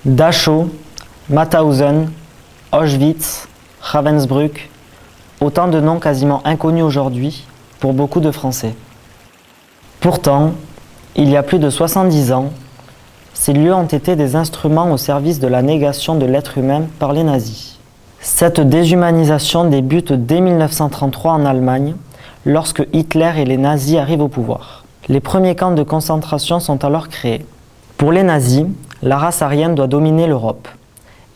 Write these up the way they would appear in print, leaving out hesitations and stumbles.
Dachau, Mauthausen, Auschwitz, Ravensbrück, autant de noms quasiment inconnus aujourd'hui pour beaucoup de Français. Pourtant, il y a plus de 70 ans, ces lieux ont été des instruments au service de la négation de l'être humain par les nazis. Cette déshumanisation débute dès 1933 en Allemagne, lorsque Hitler et les nazis arrivent au pouvoir. Les premiers camps de concentration sont alors créés. Pour les nazis, la race aryenne doit dominer l'Europe,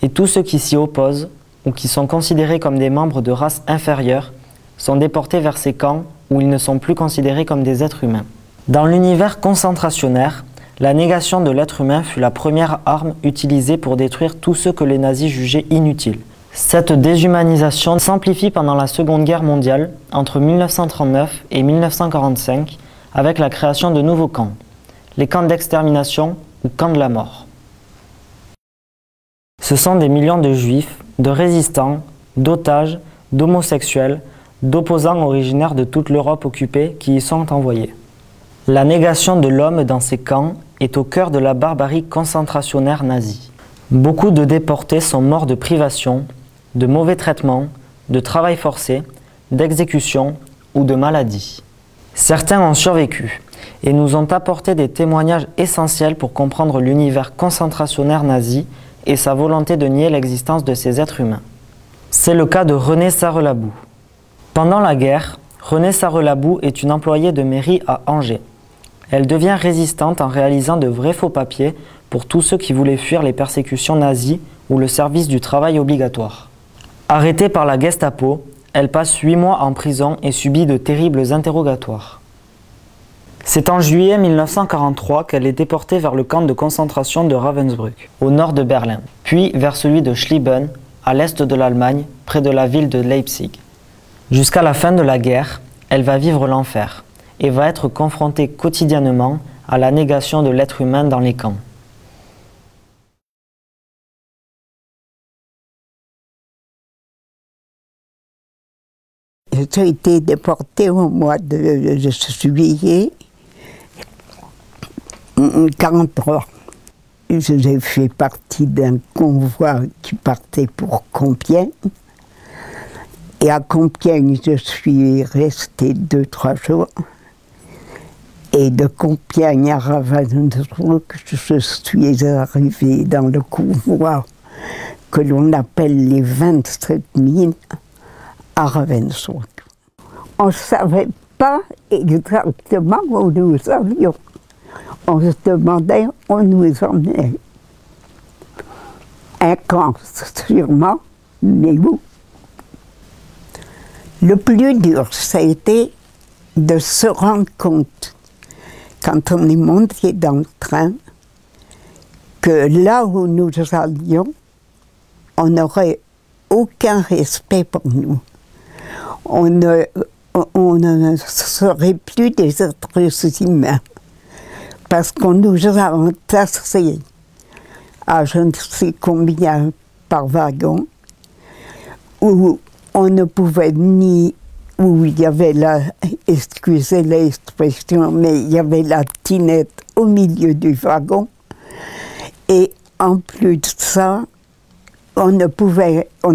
et tous ceux qui s'y opposent ou qui sont considérés comme des membres de races inférieures sont déportés vers ces camps où ils ne sont plus considérés comme des êtres humains. Dans l'univers concentrationnaire, la négation de l'être humain fut la première arme utilisée pour détruire tous ceux que les nazis jugeaient inutiles. Cette déshumanisation s'amplifie pendant la Seconde Guerre mondiale, entre 1939 et 1945, avec la création de nouveaux camps, les camps d'extermination ou camps de la mort. Ce sont des millions de juifs, de résistants, d'otages, d'homosexuels, d'opposants originaires de toute l'Europe occupée qui y sont envoyés. La négation de l'homme dans ces camps est au cœur de la barbarie concentrationnaire nazie. Beaucoup de déportés sont morts de privation, de mauvais traitements, de travail forcé, d'exécution ou de maladie. Certains ont survécu et nous ont apporté des témoignages essentiels pour comprendre l'univers concentrationnaire nazi et sa volonté de nier l'existence de ces êtres humains. C'est le cas de Renée Sarrelabou. Pendant la guerre, Renée Sarrelabou est une employée de mairie à Angers. Elle devient résistante en réalisant de vrais faux papiers pour tous ceux qui voulaient fuir les persécutions nazies ou le service du travail obligatoire. Arrêtée par la Gestapo, elle passe 8 mois en prison et subit de terribles interrogatoires. C'est en juillet 1943 qu'elle est déportée vers le camp de concentration de Ravensbrück, au nord de Berlin, puis vers celui de Schlieffen, à l'est de l'Allemagne, près de la ville de Leipzig. Jusqu'à la fin de la guerre, elle va vivre l'enfer et va être confrontée quotidiennement à la négation de l'être humain dans les camps. J'ai été déportée au mois de juillet 1943. J'ai fait partie d'un convoi qui partait pour Compiègne. Et à Compiègne, je suis restée 2-3 jours. Et de Compiègne à Ravensbrück, je suis arrivée dans le convoi que l'on appelle les 27 mines à Ravensbrück. On ne savait pas exactement où nous allions. On se demandait où nous emmenait. Un camp, sûrement, mais où? Le plus dur, ça a été de se rendre compte, quand on est monté dans le train, que là où nous allions, on n'aurait aucun respect pour nous. On ne serait plus des êtres humains, parce qu'on nous a entassés à je ne sais combien par wagon, où on ne pouvait ni, où il y avait la, excusez l'expression, mais il y avait la tinette au milieu du wagon, et en plus de ça, on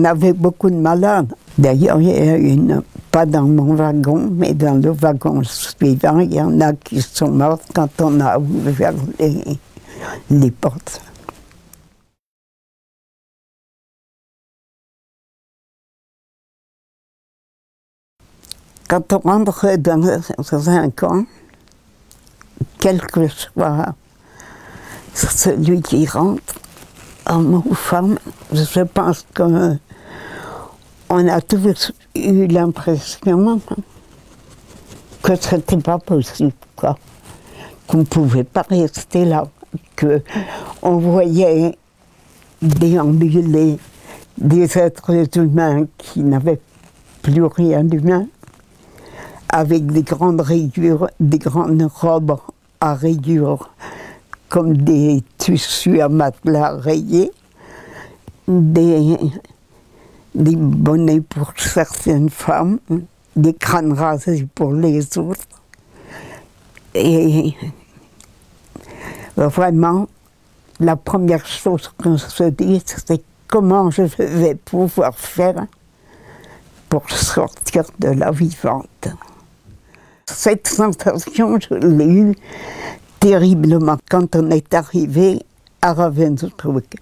avait beaucoup de malades. D'ailleurs, il y a une, pas dans mon wagon, mais dans le wagon suivant, il y en a qui sont morts quand on a ouvert les portes. Quand on rentre dans un camp, quel que soit celui qui rentre, homme ou femme, je pense qu'on a tous eu l'impression que ce n'était pas possible, quoi. Qu'on ne pouvait pas rester là, qu'on voyait déambuler des êtres humains qui n'avaient plus rien d'humain, avec des grandes rayures, des grandes robes à rayures, comme des tissus à matelas rayés, des bonnets pour certaines femmes, des crânes rasés pour les autres. Et vraiment, la première chose qu'on se dit, c'est comment je vais pouvoir faire pour sortir de la vivante. Cette sensation, je l'ai eue terriblement quand on est arrivé à Ravensbrück,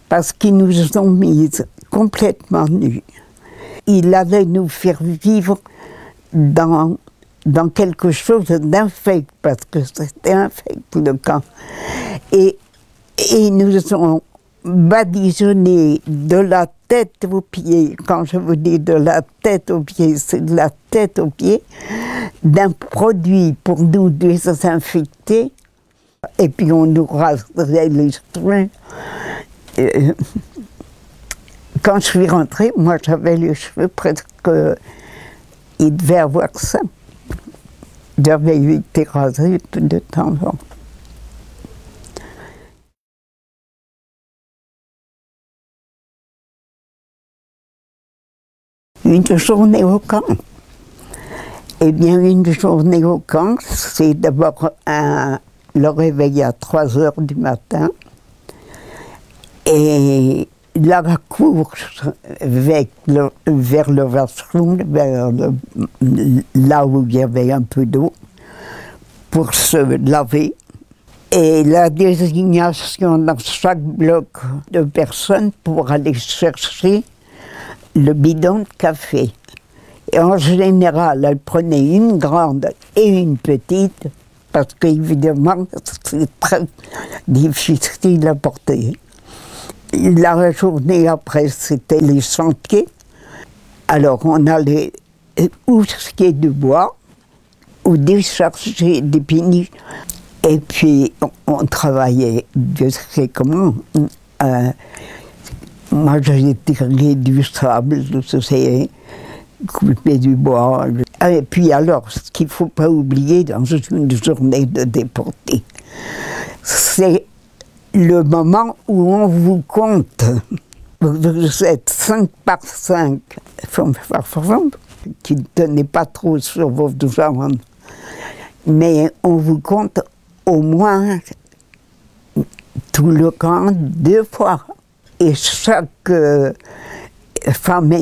parce qu'ils nous ont mises complètement nus. Il allait nous faire vivre dans quelque chose d'infect, parce que c'était infect le camp. Et ils nous ont badigeonné de la tête aux pieds. Quand je vous dis de la tête aux pieds, c'est de la tête aux pieds, d'un produit pour nous désinfecter. Et puis on nous raserait les cheveux. Quand je suis rentrée, moi j'avais les cheveux presque... il devait avoir ça. J'avais été rasée de temps en temps. Une journée au camp. Eh bien, une journée au camp, c'est d'abord le réveil à 3 heures du matin et la course vers le washroom, là où il y avait un peu d'eau, pour se laver. Et la désignation dans chaque bloc de personnes pour aller chercher le bidon de café. Et en général, elle prenait une grande et une petite, parce qu'évidemment, c'est très difficile à porter. La journée après, c'était les chantiers. Alors, on allait ou scier du bois, ou décharger des péniches. Et puis, on travaillait, je sais comment. Moi, j'ai tiré du sable, je sais, coupé du bois. Et puis alors, ce qu'il ne faut pas oublier dans une journée de déportés, c'est le moment où on vous compte. Vous êtes 5 par 5, qui ne tenez pas trop sur vos jambes, mais on vous compte au moins tout le camp 2 fois. Et chaque femme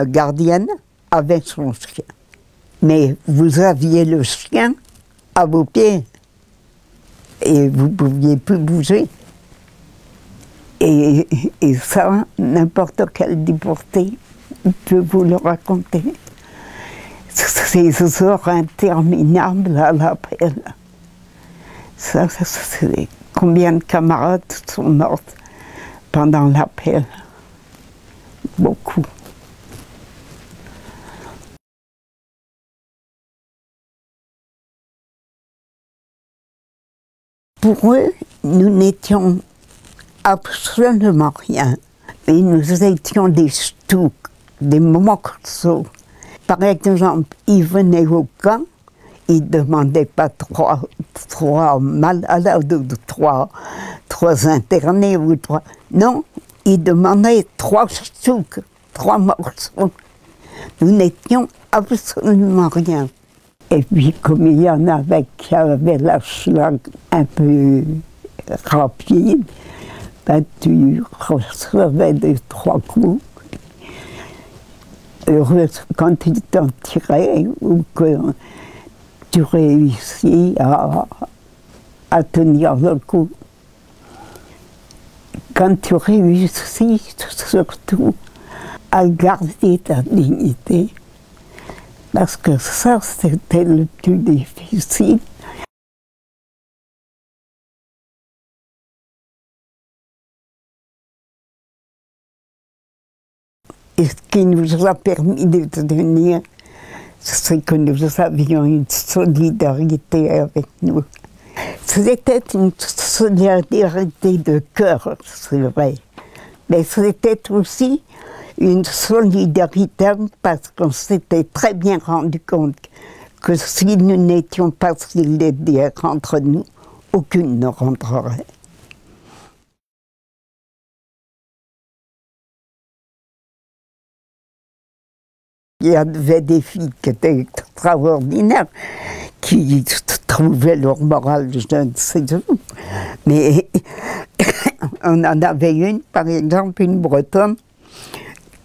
gardienne avait son chien. Mais vous aviez le chien à vos pieds et vous ne pouviez plus bouger. Et ça, n'importe quel déporté peut vous le raconter. Ces heures interminables à l'appel. Ça, c'est combien de camarades sont morts pendant l'appel? Beaucoup. Pour eux, nous n'étions absolument rien. Et nous étions des stouks, des morceaux. Par exemple, ils venaient au camp, ils ne demandaient pas trois malades ou trois internés ou 3. Non, ils demandaient 3 stouks, 3 morceaux. Nous n'étions absolument rien. Et puis, comme il y en avait qui avaient la schlag un peu rapide, ben, tu recevais des 3 coups. Heureux quand tu t'en tirais ou que tu réussis à tenir le coup. Quand tu réussis surtout à garder ta dignité, parce que ça, c'était le plus difficile. Et ce qui nous a permis de tenir, c'est que nous avions une solidarité avec nous. C'était une solidarité de cœur, c'est vrai, mais c'était aussi une solidarité parce qu'on s'était très bien rendu compte que si nous n'étions pas solidaires entre nous, aucune ne rentrerait. Il y avait des filles qui étaient extraordinaires, qui trouvaient leur morale, je ne sais où, Mais on en avait une, par exemple, une Bretonne,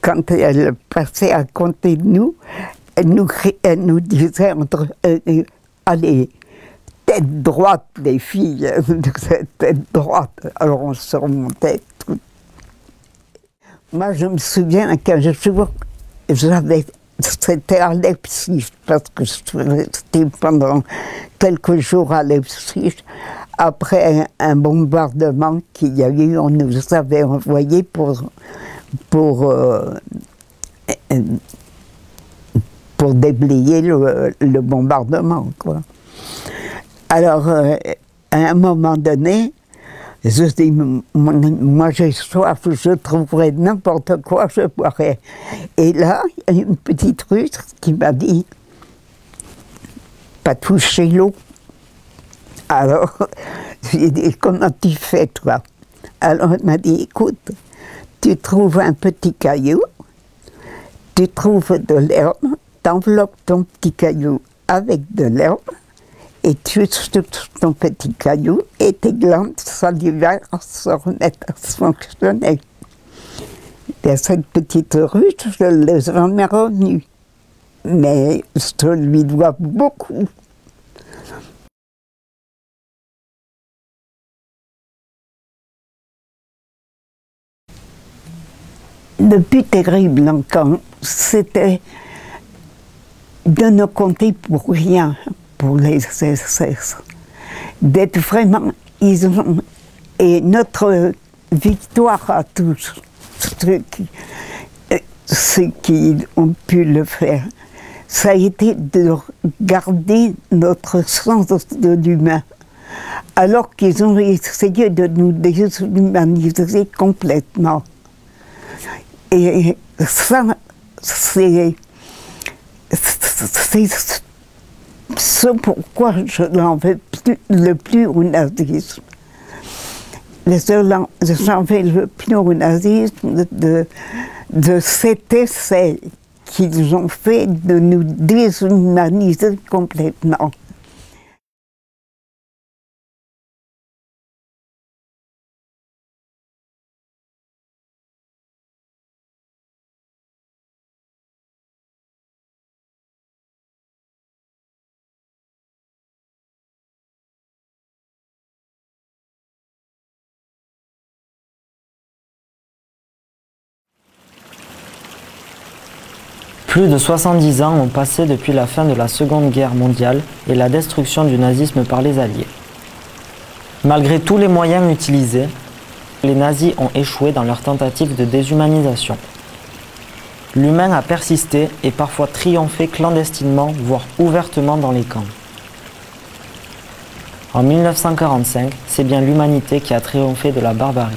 quand elle passait à côté de nous, elle nous disait allez, tête droite, les filles, tête droite. Alors on se remontait tout. Moi, je me souviens qu'un jour, c'était à Leipzig, parce que je suis restée pendant quelques jours à Leipzig, après un bombardement qu'il y a eu, on nous avait envoyé pour déblayer le bombardement, quoi. Alors, à un moment donné, je dis, moi j'ai soif, je trouverai n'importe quoi, je boirai. Et là, il y a une petite Russe qui m'a dit, pas toucher l'eau. Alors, j'ai dit, comment tu fais, toi? Alors, elle m'a dit, écoute, tu trouves un petit caillou, tu trouves de l'herbe, t'enveloppes ton petit caillou avec de l'herbe, et tu souffles ton petit caillou, et tes glandes salivaires se remettent à fonctionner. Et cette petite Russe, je ne l'ai jamais revenue. Mais je lui dois beaucoup. Le plus terrible encore, c'était de ne compter pour rien pour les SS. D'être vraiment isolants. Et notre victoire à tous, ceux qui ont pu le faire, ça a été de garder notre sens de l'humain. Alors qu'ils ont essayé de nous déshumaniser complètement. Et ça, c'est ce pourquoi je n'en veux le plus au nazisme. J'en veux le plus au nazisme de cet essai qu'ils ont fait de nous déshumaniser complètement. Plus de 70 ans ont passé depuis la fin de la Seconde Guerre mondiale et la destruction du nazisme par les Alliés. Malgré tous les moyens utilisés, les nazis ont échoué dans leur tentative de déshumanisation. L'humain a persisté et parfois triomphé clandestinement, voire ouvertement dans les camps. En 1945, c'est bien l'humanité qui a triomphé de la barbarie.